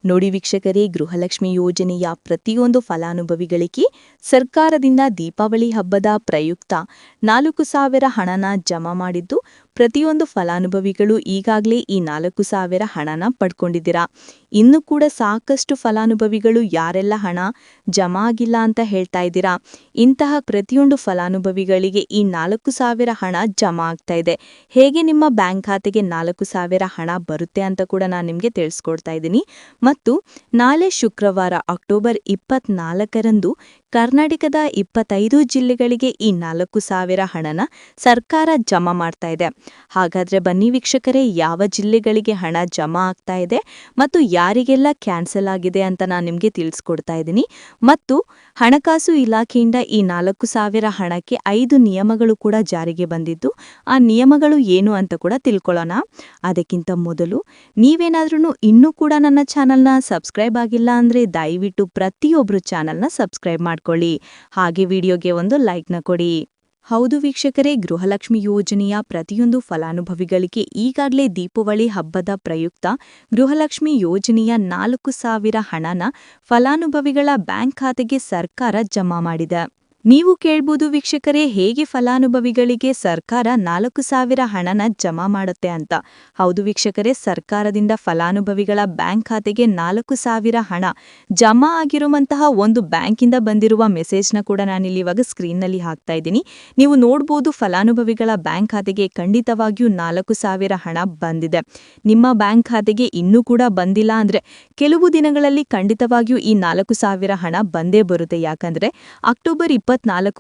ನೋಡಿ ವೀಕ್ಷಕರೇ, ಗೃಹಲಕ್ಷ್ಮಿ ಯೋಜನೆಯ ಪ್ರತಿಯೊಂದು ಫಲಾನುಭವಿಗಳಿಗೆ ಸರ್ಕಾರದಿಂದ ದೀಪಾವಳಿ ಹಬ್ಬದ ಪ್ರಯುಕ್ತ 4,000 ಹಣನ ಜಮಾ ಮಾಡಿದ್ದು, ಪ್ರತಿಯೊಂದು ಫಲಾನುಭವಿಗಳು ಈಗಾಗಲೇ ಈ 4,000 ಹಣನ ಪಡ್ಕೊಂಡಿದ್ದೀರಾ. ಇನ್ನು ಕೂಡ ಸಾಕಷ್ಟು ಫಲಾನುಭವಿಗಳು ಯಾರೆಲ್ಲ ಹಣ ಜಮಾ ಆಗಿಲ್ಲ ಅಂತ ಹೇಳ್ತಾ ಇದ್ದೀರಾ. ಇಂತಹ ಪ್ರತಿಯೊಂದು ಫಲಾನುಭವಿಗಳಿಗೆ ಈ 4,000 ಹಣ ಜಮಾ ಆಗ್ತಾ ಇದೆ. ಹೇಗೆ ನಿಮ್ಮ ಬ್ಯಾಂಕ್ ಖಾತೆಗೆ 4,000 ಹಣ ಬರುತ್ತೆ ಅಂತ ಕೂಡ ನಾನು ನಿಮಗೆ ತಿಳಿಸ್ಕೊಡ್ತಾ ಇದ್ದೀನಿ. ಮತ್ತು ನಾಳೆ ಶುಕ್ರವಾರ ಅಕ್ಟೋಬರ್ 24ರಂದು ಕರ್ನಾಟಕದ 25 ಜಿಲ್ಲೆಗಳಿಗೆ ಈ 4,000 ಹಣನ ಸರ್ಕಾರ ಜಮಾ ಮಾಡ್ತಾ ಇದೆ. ಹಾಗಾದ್ರೆ ಬನ್ನಿ ವೀಕ್ಷಕರೇ, ಯಾವ ಜಿಲ್ಲೆಗಳಿಗೆ ಹಣ ಜಮಾ ಆಗ್ತಾ ಇದೆ ಮತ್ತು ಯಾರಿಗೆಲ್ಲ ಕ್ಯಾನ್ಸಲ್ ಆಗಿದೆ ಅಂತ ನಾನು ನಿಮಗೆ ತಿಳಿಸ್ಕೊಡ್ತಾ ಇದ್ದೀನಿ. ಮತ್ತು ಹಣಕಾಸು ಇಲಾಖೆಯಿಂದ ಈ 4,000 ಹಣಕ್ಕೆ 5 ನಿಯಮಗಳು ಕೂಡ ಜಾರಿಗೆ ಬಂದಿದ್ದು, ಆ ನಿಯಮಗಳು ಏನು ಅಂತ ಕೂಡ ತಿಳ್ಕೊಳ್ಳೋಣ. ಅದಕ್ಕಿಂತ ಮೊದಲು ನೀವೇನಾದ್ರೂ ಇನ್ನೂ ಕೂಡ ನನ್ನ ಚಾನಲ್ನ ಸಬ್ಸ್ಕ್ರೈಬ್ ಆಗಿಲ್ಲ ಅಂದ್ರೆ ದಯವಿಟ್ಟು ಪ್ರತಿಯೊಬ್ಬರು ಚಾನಲ್ನ ಸಬ್ಸ್ಕ್ರೈಬ್ ಮಾಡ್ಕೊಳ್ಳಿ. ಹಾಗೆ ವಿಡಿಯೋಗೆ ಒಂದು ಲೈಕ್ನ ಕೊಡಿ. ಹೌದು ವೀಕ್ಷಕರೇ, ಗೃಹಲಕ್ಷ್ಮಿ ಯೋಜನೆಯ ಪ್ರತಿಯೊಂದು ಫಲಾನುಭವಿಗಳಿಗೆ ಈಗಾಗಲೇ ದೀಪಾವಳಿ ಹಬ್ಬದ ಪ್ರಯುಕ್ತ ಗೃಹಲಕ್ಷ್ಮಿ ಯೋಜನೆಯ 4,000 ಹಣನ ಫಲಾನುಭವಿಗಳ ಬ್ಯಾಂಕ್ ಖಾತೆಗೆ ಸರ್ಕಾರ ಜಮಾ ಮಾಡಿದೆ. ನೀವು ಕೇಳ್ಬೋದು ವೀಕ್ಷಕರೇ, ಹೇಗೆ ಫಲಾನುಭವಿಗಳಿಗೆ ಸರ್ಕಾರ 4,000 ಹಣನ ಜಮಾ ಮಾಡುತ್ತೆ ಅಂತ. ಹೌದು ವೀಕ್ಷಕರೇ, ಸರ್ಕಾರದಿಂದ ಫಲಾನುಭವಿಗಳ ಬ್ಯಾಂಕ್ ಖಾತೆಗೆ 4,000 ಹಣ ಜಮಾ ಆಗಿರುವಂತಹ ಒಂದು ಬ್ಯಾಂಕಿಂದ ಬಂದಿರುವ ಮೆಸೇಜ್ನ ಕೂಡ ನಾನಿಲ್ಲಿ ಇವಾಗ ಸ್ಕ್ರೀನ್ನಲ್ಲಿ ಹಾಕ್ತಾ ಇದ್ದೀನಿ. ನೀವು ನೋಡ್ಬೋದು, ಫಲಾನುಭವಿಗಳ ಬ್ಯಾಂಕ್ ಖಾತೆಗೆ ಖಂಡಿತವಾಗಿಯೂ 4,000 ಹಣ ಬಂದಿದೆ. ನಿಮ್ಮ ಬ್ಯಾಂಕ್ ಖಾತೆಗೆ ಇನ್ನೂ ಕೂಡ ಬಂದಿಲ್ಲ ಅಂದ್ರೆ ಕೆಲವು ದಿನಗಳಲ್ಲಿ ಖಂಡಿತವಾಗಿಯೂ ಈ 4,000 ಹಣ ಬಂದೇ ಬರುತ್ತೆ. ಯಾಕಂದ್ರೆ ಅಕ್ಟೋಬರ್ 24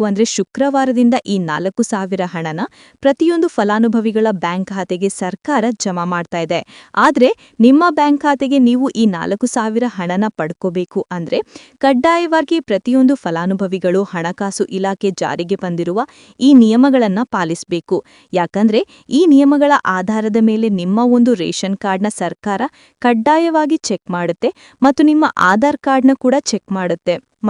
ಅಂದ್ರೆ ಶುಕ್ರವಾರದಿಂದ ಈ 4,000 ಹಣನ ಪ್ರತಿಯೊಂದು ಫಲಾನುಭವಿಗಳ ಬ್ಯಾಂಕ್ ಖಾತೆಗೆ ಸರ್ಕಾರ ಜಮಾ ಮಾಡ್ತಾ ಇದೆ. ಆದ್ರೆ ನಿಮ್ಮ ಬ್ಯಾಂಕ್ ಖಾತೆಗೆ ನೀವು ಈ 4,000 ಹಣನ ಪಡ್ಕೋಬೇಕು ಅಂದ್ರೆ ಕಡ್ಡಾಯವಾಗಿ ಪ್ರತಿಯೊಂದು ಫಲಾನುಭವಿಗಳು ಹಣಕಾಸು ಇಲಾಖೆ ಜಾರಿಗೆ ಬಂದಿರುವ ಈ ನಿಯಮಗಳನ್ನ ಪಾಲಿಸಬೇಕು. ಯಾಕಂದ್ರೆ ಈ ನಿಯಮಗಳ ಆಧಾರದ ಮೇಲೆ ನಿಮ್ಮ ಒಂದು ರೇಷನ್ ಕಾರ್ಡ್ನ ಸರ್ಕಾರ ಕಡ್ಡಾಯವಾಗಿ ಚೆಕ್ ಮಾಡುತ್ತೆ ಮತ್ತು ನಿಮ್ಮ ಆಧಾರ್ ಕಾರ್ಡ್ನ ಕೂಡ ಚೆಕ್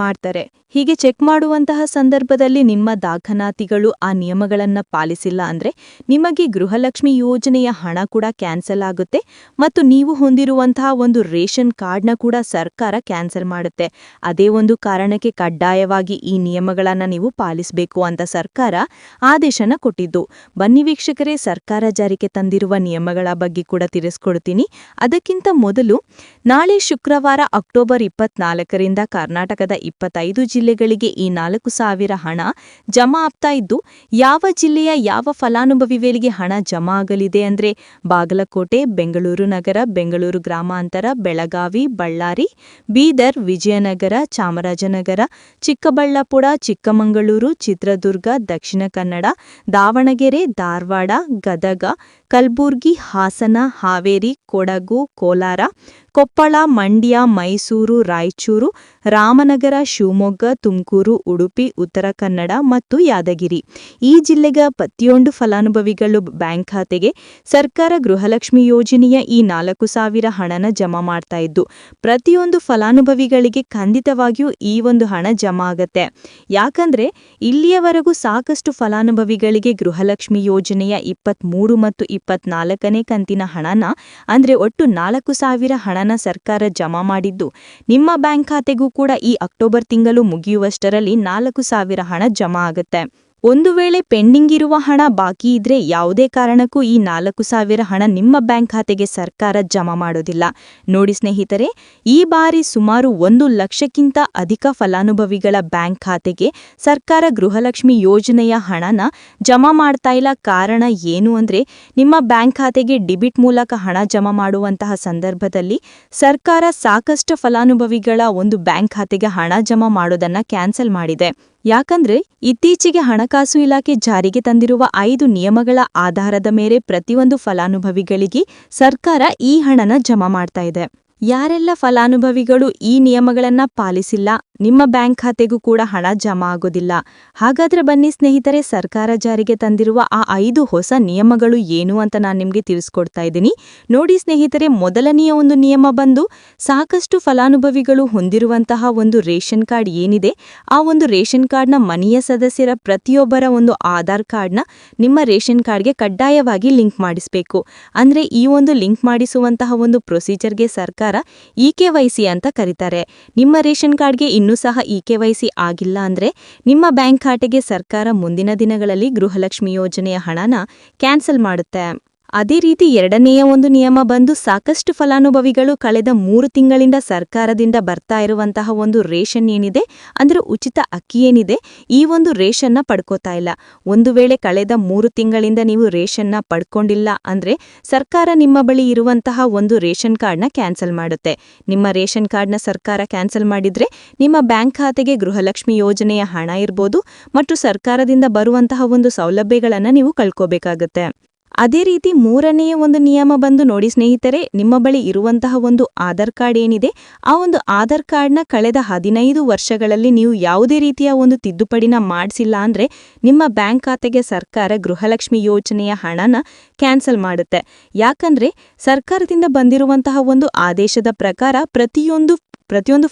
ಮಾಡ್ತಾರೆ. ಹೀಗೆ ಚೆಕ್ ಮಾಡುವಂತಹ ಸಂದರ್ಭದಲ್ಲಿ ನಿಮ್ಮ ದಾಖಲಾತಿಗಳು ಆ ನಿಯಮಗಳನ್ನ ಪಾಲಿಸಿಲ್ಲ ಅಂದ್ರೆ ನಿಮಗೆ ಗೃಹಲಕ್ಷ್ಮಿ ಯೋಜನೆಯ ಹಣ ಕೂಡ ಕ್ಯಾನ್ಸಲ್ ಆಗುತ್ತೆ ಮತ್ತು ನೀವು ಹೊಂದಿರುವಂತಹ ಒಂದು ರೇಷನ್ ಕಾರ್ಡ್ನ ಕೂಡ ಸರ್ಕಾರ ಕ್ಯಾನ್ಸಲ್ ಮಾಡುತ್ತೆ. ಅದೇ ಒಂದು ಕಾರಣಕ್ಕೆ ಕಡ್ಡಾಯವಾಗಿ ಈ ನಿಯಮಗಳನ್ನ ನೀವು ಪಾಲಿಸಬೇಕು ಅಂತ ಸರ್ಕಾರ ಆದೇಶನ ಕೊಟ್ಟಿದ್ದು. ಬನ್ನಿ ವೀಕ್ಷಕರೇ, ಸರ್ಕಾರ ಜಾರಿಗೆ ತಂದಿರುವ ನಿಯಮಗಳ ಬಗ್ಗೆ ಕೂಡ ತಿಳಿಸ್ಕೊಡ್ತೀನಿ. ಅದಕ್ಕಿಂತ ಮೊದಲು ನಾಳೆ ಶುಕ್ರವಾರ ಅಕ್ಟೋಬರ್ 24ರಿಂದ ಕರ್ನಾಟಕದ 25 ಜಿಲ್ಲೆಗಳಿಗೆ ಈ 4,000 ಹಣ ಜಮಾ ಆಗ್ತಾ ಇದ್ದು, ಯಾವ ಜಿಲ್ಲೆಯ ಯಾವ ಫಲಾನುಭವಿಗಳಿಗೆ ಹಣ ಜಮಾ ಆಗಲಿದೆ ಅಂದ್ರೆ ಬಾಗಲಕೋಟೆ, ಬೆಂಗಳೂರು ನಗರ, ಬೆಂಗಳೂರು ಗ್ರಾಮಾಂತರ, ಬೆಳಗಾವಿ, ಬಳ್ಳಾರಿ, ಬೀದರ್, ವಿಜಯನಗರ, ಚಾಮರಾಜನಗರ, ಚಿಕ್ಕಬಳ್ಳಾಪುರ, ಚಿಕ್ಕಮಗಳೂರು, ಚಿತ್ರದುರ್ಗ, ದಕ್ಷಿಣ ಕನ್ನಡ, ದಾವಣಗೆರೆ, ಧಾರವಾಡ, ಗದಗ, ಕಲಬುರ್ಗಿ, ಹಾಸನ, ಹಾವೇರಿ, ಕೊಡಗು, ಕೋಲಾರ, ಕೊಪ್ಪಳ, ಮಂಡ್ಯ, ಮೈಸೂರು, ರಾಯಚೂರು, ರಾಮನಗರ, ಶಿವಮೊಗ್ಗ, ತುಮಕೂರು, ಉಡುಪಿ, ಉತ್ತರ ಕನ್ನಡ ಮತ್ತು ಯಾದಗಿರಿ ಈ ಜಿಲ್ಲೆಗ ಪ್ರತಿಯೊಂದು ಫಲಾನುಭವಿಗಳು ಬ್ಯಾಂಕ್ ಖಾತೆಗೆ ಸರ್ಕಾರ ಗೃಹಲಕ್ಷ್ಮಿ ಯೋಜನೆಯ ಈ 4,000 ಹಣನ ಜಮಾ ಮಾಡ್ತಾ ಇದ್ದು, ಪ್ರತಿಯೊಂದು ಫಲಾನುಭವಿಗಳಿಗೆ ಖಂಡಿತವಾಗಿಯೂ ಈ ಒಂದು ಹಣ ಜಮಾ ಆಗತ್ತೆ. ಯಾಕಂದ್ರೆ ಇಲ್ಲಿಯವರೆಗೂ ಸಾಕಷ್ಟು ಫಲಾನುಭವಿಗಳಿಗೆ ಗೃಹಲಕ್ಷ್ಮಿ ಯೋಜನೆಯ 23 ಮತ್ತು 24ನೇ ಕಂತಿನ ಹಣನ ಅಂದ್ರೆ ಒಟ್ಟು 4,000 ಹಣನ ಸರ್ಕಾರ ಜಮಾ ಮಾಡಿದ್ದು, ನಿಮ್ಮ ಬ್ಯಾಂಕ್ ಖಾತೆಗೂ ಕೂಡ ಈ ಅಕ್ಟೋಬರ್ ತಿಂಗಳು ಮುಗಿಯುವಷ್ಟರಲ್ಲಿ 4,000 ಹಣ ಜಮಾ ಆಗುತ್ತೆ. ಒಂದು ವೇಳೆ ಪೆಂಡಿಂಗ್ ಇರುವ ಹಣ ಬಾಕಿ ಇದ್ರೆ ಯಾವುದೇ ಕಾರಣಕ್ಕೂ ಈ 4,000 ಹಣ ನಿಮ್ಮ ಬ್ಯಾಂಕ್ ಖಾತೆಗೆ ಸರ್ಕಾರ ಜಮಾ ಮಾಡೋದಿಲ್ಲ. ನೋಡಿ ಸ್ನೇಹಿತರೆ, ಈ ಬಾರಿ ಸುಮಾರು 1 ಲಕ್ಷಕ್ಕಿಂತ ಅಧಿಕ ಫಲಾನುಭವಿಗಳ ಬ್ಯಾಂಕ್ ಖಾತೆಗೆ ಸರ್ಕಾರ ಗೃಹಲಕ್ಷ್ಮಿ ಯೋಜನೆಯ ಹಣನ ಜಮಾ ಮಾಡ್ತಾ ಇಲ್ಲ. ಕಾರಣ ಏನು ಅಂದ್ರೆ ನಿಮ್ಮ ಬ್ಯಾಂಕ್ ಖಾತೆಗೆ ಡೆಬಿಟ್ ಮೂಲಕ ಹಣ ಜಮಾ ಮಾಡುವಂತಹ ಸಂದರ್ಭದಲ್ಲಿ ಸರ್ಕಾರ ಸಾಕಷ್ಟು ಫಲಾನುಭವಿಗಳ ಒಂದು ಬ್ಯಾಂಕ್ ಖಾತೆಗೆ ಹಣ ಜಮಾ ಮಾಡೋದನ್ನ ಕ್ಯಾನ್ಸಲ್ ಮಾಡಿದೆ. ಯಾಕಂದ್ರೆ ಇತ್ತೀಚೆಗೆ ಹಣಕಾಸು ಇಲಾಖೆ ಜಾರಿಗೆ ತಂದಿರುವ 5 ನಿಯಮಗಳ ಆಧಾರದ ಮೇಲೆ ಪ್ರತಿಯೊಂದು ಫಲಾನುಭವಿಗಳಿಗೆ ಸರ್ಕಾರ ಈ ಹಣನ ಜಮಾ ಮಾಡ್ತಾ ಇದೆ. ಯಾರೆಲ್ಲ ಫಲಾನುಭವಿಗಳು ಈ ನಿಯಮಗಳನ್ನ ಪಾಲಿಸಿಲ್ಲ, ನಿಮ್ಮ ಬ್ಯಾಂಕ್ ಖಾತೆಗೂ ಕೂಡ ಹಣ ಜಮಾ ಆಗೋದಿಲ್ಲ. ಹಾಗಾದ್ರೆ ಬನ್ನಿ ಸ್ನೇಹಿತರೆ, ಸರ್ಕಾರ ಜಾರಿಗೆ ತಂದಿರುವ ಆ 5 ಹೊಸ ನಿಯಮಗಳು ಏನು ಅಂತ ನಾನು ನಿಮಗೆ ತಿಳಿಸ್ಕೊಡ್ತಾ ಇದ್ದೀನಿ. ನೋಡಿ ಸ್ನೇಹಿತರೆ, ಮೊದಲನೆಯ ಒಂದು ನಿಯಮ ಬಂದು ಸಾಕಷ್ಟು ಫಲಾನುಭವಿಗಳು ಹೊಂದಿರುವಂತಹ ಒಂದು ರೇಷನ್ ಕಾರ್ಡ್ ಏನಿದೆ, ಆ ಒಂದು ರೇಷನ್ ಕಾರ್ಡ್ನ ಮನೆಯ ಸದಸ್ಯರ ಪ್ರತಿಯೊಬ್ಬರ ಒಂದು ಆಧಾರ್ ಕಾರ್ಡ್ನ ನಿಮ್ಮ ರೇಷನ್ ಕಾರ್ಡ್ಗೆ ಕಡ್ಡಾಯವಾಗಿ ಲಿಂಕ್ ಮಾಡಿಸಬೇಕು. ಅಂದ್ರೆ ಈ ಒಂದು ಲಿಂಕ್ ಮಾಡಿಸುವಂತಹ ಒಂದು ಪ್ರೊಸೀಜರ್ಗೆ ಸರ್ಕಾರ ಇಕೆವೈಸಿ ಅಂತ ಕರೀತಾರೆ. ನಿಮ್ಮ ರೇಷನ್ ಕಾರ್ಡ್ಗೆ ಇನ್ನೂ ಸಹ ಇಕೆವೈಸಿ ಆಗಿಲ್ಲ ಅಂದ್ರೆ ನಿಮ್ಮ ಬ್ಯಾಂಕ್ ಖಾತೆಗೆ ಸರ್ಕಾರ ಮುಂದಿನ ದಿನಗಳಲ್ಲಿ ಗೃಹಲಕ್ಷ್ಮಿ ಯೋಜನೆಯ ಹಣನ ಕ್ಯಾನ್ಸಲ್ ಮಾಡುತ್ತೆ. ಅದೇ ರೀತಿ ಎರಡನೆಯ ಒಂದು ನಿಯಮ ಬಂದು ಸಾಕಷ್ಟು ಫಲಾನುಭವಿಗಳು ಕಳೆದ 3 ತಿಂಗಳಿಂದ ಸರ್ಕಾರದಿಂದ ಬರ್ತಾ ಇರುವಂತಹ ಒಂದು ರೇಷನ್ ಏನಿದೆ, ಅಂದ್ರೆ ಉಚಿತ ಅಕ್ಕಿ ಏನಿದೆ, ಈ ಒಂದು ರೇಷನ್ನ ಪಡ್ಕೋತಾ ಇಲ್ಲ. ಒಂದು ವೇಳೆ ಕಳೆದ 3 ತಿಂಗಳಿಂದ ನೀವು ರೇಷನ್ನ ಪಡ್ಕೊಂಡಿಲ್ಲ ಅಂದ್ರೆ ಸರ್ಕಾರ ನಿಮ್ಮ ಬಳಿ ಇರುವಂತಹ ಒಂದು ರೇಷನ್ ಕಾರ್ಡ್ನ ಕ್ಯಾನ್ಸಲ್ ಮಾಡುತ್ತೆ. ನಿಮ್ಮ ರೇಷನ್ ಕಾರ್ಡ್ನ ಸರ್ಕಾರ ಕ್ಯಾನ್ಸಲ್ ಮಾಡಿದ್ರೆ ನಿಮ್ಮ ಬ್ಯಾಂಕ್ ಖಾತೆಗೆ ಗೃಹಲಕ್ಷ್ಮಿ ಯೋಜನೆಯ ಹಣ ಇರ್ಬೋದು ಮತ್ತು ಸರ್ಕಾರದಿಂದ ಬರುವಂತಹ ಒಂದು ಸೌಲಭ್ಯಗಳನ್ನು ನೀವು ಕಳ್ಕೋಬೇಕಾಗತ್ತೆ. ಅದೇ ರೀತಿ ಮೂರನೆಯ ಒಂದು ನಿಯಮ ಬಂದು ನೋಡಿ ಸ್ನೇಹಿತರೆ, ನಿಮ್ಮ ಬಳಿ ಇರುವಂತಹ ಒಂದು ಆಧಾರ್ ಕಾರ್ಡ್ ಏನಿದೆ, ಆ ಒಂದು ಆಧಾರ್ ಕಾರ್ಡ್ನ ಕಳೆದ 15 ವರ್ಷಗಳಲ್ಲಿ ನೀವು ಯಾವುದೇ ರೀತಿಯ ಒಂದು ತಿದ್ದುಪಡಿನ ಮಾಡಿಸಿಲ್ಲ ಅಂದ್ರೆ ನಿಮ್ಮ ಬ್ಯಾಂಕ್ ಖಾತೆಗೆ ಸರ್ಕಾರ ಗೃಹಲಕ್ಷ್ಮಿ ಯೋಜನೆಯ ಹಣನ ಕ್ಯಾನ್ಸಲ್ ಮಾಡುತ್ತೆ. ಯಾಕಂದ್ರೆ ಸರ್ಕಾರದಿಂದ ಬಂದಿರುವಂತಹ ಒಂದು ಆದೇಶದ ಪ್ರಕಾರ ಪ್ರತಿಯೊಂದು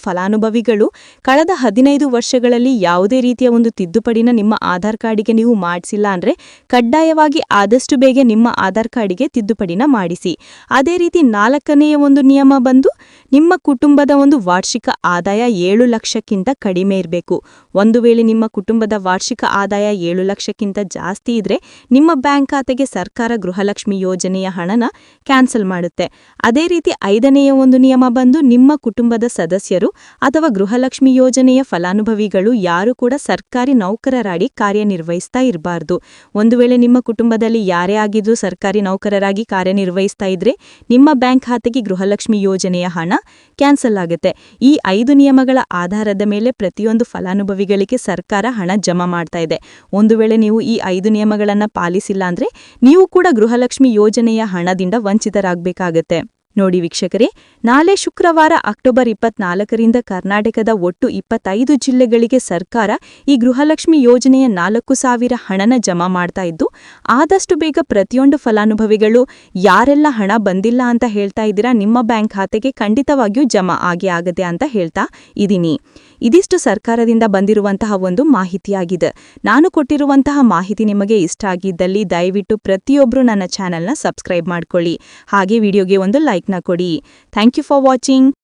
ಫಲಾನುಭವಿಗಳು ಕಳೆದ 15 ವರ್ಷಗಳಲ್ಲಿ ಯಾವುದೇ ರೀತಿಯ ಒಂದು ತಿದ್ದುಪಡಿನ ನಿಮ್ಮ ಆಧಾರ್ ಕಾರ್ಡಿಗೆ ನೀವು ಮಾಡಿಸಿಲ್ಲ ಅಂದ್ರೆ ಕಡ್ಡಾಯವಾಗಿ ಆದಷ್ಟು ಬೇಗ ನಿಮ್ಮ ಆಧಾರ್ ಕಾರ್ಡಿಗೆ ತಿದ್ದುಪಡಿನ ಮಾಡಿಸಿ. ಅದೇ ರೀತಿ 4ನೆಯ ಒಂದು ನಿಯಮ ಬಂದು ನಿಮ್ಮ ಕುಟುಂಬದ ಒಂದು ವಾರ್ಷಿಕ ಆದಾಯ 7 ಲಕ್ಷಕ್ಕಿಂತ ಕಡಿಮೆ ಇರಬೇಕು. ಒಂದು ವೇಳೆ ನಿಮ್ಮ ಕುಟುಂಬದ ವಾರ್ಷಿಕ ಆದಾಯ 7 ಲಕ್ಷಕ್ಕಿಂತ ಜಾಸ್ತಿ ಇದ್ರೆ ನಿಮ್ಮ ಬ್ಯಾಂಕ್ ಖಾತೆಗೆ ಸರ್ಕಾರ ಗೃಹಲಕ್ಷ್ಮಿ ಯೋಜನೆಯ ಹಣನ ಕ್ಯಾನ್ಸಲ್ ಮಾಡುತ್ತೆ. ಅದೇ ರೀತಿ 5ನೆಯ ಒಂದು ನಿಯಮ ಬಂದು ನಿಮ್ಮ ಕುಟುಂಬದ ಸದಸ್ಯರು ಅಥವಾ ಗೃಹಲಕ್ಷ್ಮಿ ಯೋಜನೆಯ ಫಲಾನುಭವಿಗಳು ಯಾರು ಕೂಡ ಸರ್ಕಾರಿ ನೌಕರರಾಗಿ ಕಾರ್ಯನಿರ್ವಹಿಸ್ತಾ ಇರಬಾರ್ದು. ಒಂದು ವೇಳೆ ನಿಮ್ಮ ಕುಟುಂಬದಲ್ಲಿ ಯಾರೇ ಆಗಿದ್ರೂ ಸರ್ಕಾರಿ ನೌಕರರಾಗಿ ಕಾರ್ಯನಿರ್ವಹಿಸ್ತಾ ಇದ್ರೆ ನಿಮ್ಮ ಬ್ಯಾಂಕ್ ಖಾತೆಗೆ ಗೃಹಲಕ್ಷ್ಮಿ ಯೋಜನೆಯ ಹಣ ಕ್ಯಾನ್ಸಲ್ ಆಗುತ್ತೆ. ಈ 5 ನಿಯಮಗಳ ಆಧಾರದ ಮೇಲೆ ಪ್ರತಿಯೊಂದು ಫಲಾನುಭವಿಗಳಿಗೆ ಸರ್ಕಾರ ಹಣ ಜಮಾ ಮಾಡ್ತಾ ಇದೆ. ಒಂದು ವೇಳೆ ನೀವು ಈ 5 ನಿಯಮಗಳನ್ನು ಪಾಲಿಸಿಲ್ಲ ಅಂದ್ರೆ ನೀವು ಕೂಡ ಗೃಹಲಕ್ಷ್ಮಿ ಯೋಜನೆಯ ಹಣದಿಂದ ವಂಚಿತರಾಗಬೇಕಾಗತ್ತೆ. ನೋಡಿ ವೀಕ್ಷಕರೇ, ನಾಳೆ ಶುಕ್ರವಾರ ಅಕ್ಟೋಬರ್ 24ರಿಂದ ಕರ್ನಾಟಕದ ಒಟ್ಟು 25 ಜಿಲ್ಲೆಗಳಿಗೆ ಸರ್ಕಾರ ಈ ಗೃಹಲಕ್ಷ್ಮಿ ಯೋಜನೆಯ 4,000 ಹಣನ ಜಮಾ ಮಾಡ್ತಾ ಇದ್ದು, ಆದಷ್ಟು ಬೇಗ ಪ್ರತಿಯೊಂದು ಫಲಾನುಭವಿಗಳು ಯಾರೆಲ್ಲ ಹಣ ಬಂದಿಲ್ಲ ಅಂತ ಹೇಳ್ತಾ ಇದ್ದೀರಾ ನಿಮ್ಮ ಬ್ಯಾಂಕ್ ಖಾತೆಗೆ ಖಂಡಿತವಾಗಿಯೂ ಜಮಾ ಆಗದೆ ಅಂತ ಹೇಳ್ತಾ ಇದ್ದೀನಿ. ಇದಿಷ್ಟು ಸರ್ಕಾರದಿಂದ ಬಂದಿರುವಂತಹ ಒಂದು ಮಾಹಿತಿಯಾಗಿದೆ. ನಾನು ಕೊಟ್ಟಿರುವಂತಹ ಮಾಹಿತಿ ನಿಮಗೆ ಇಷ್ಟ ಆಗಿದ್ದಲ್ಲಿ ದಯವಿಟ್ಟು ಪ್ರತಿಯೊಬ್ಬರು ನನ್ನ ಚಾನೆಲ್ನ ಸಬ್ಸ್ಕ್ರೈಬ್ ಮಾಡ್ಕೊಳ್ಳಿ. ಹಾಗೆ ವಿಡಿಯೋಗೆ ಒಂದು ಲೈಕ್ನ ಕೊಡಿ. Thank you for watching.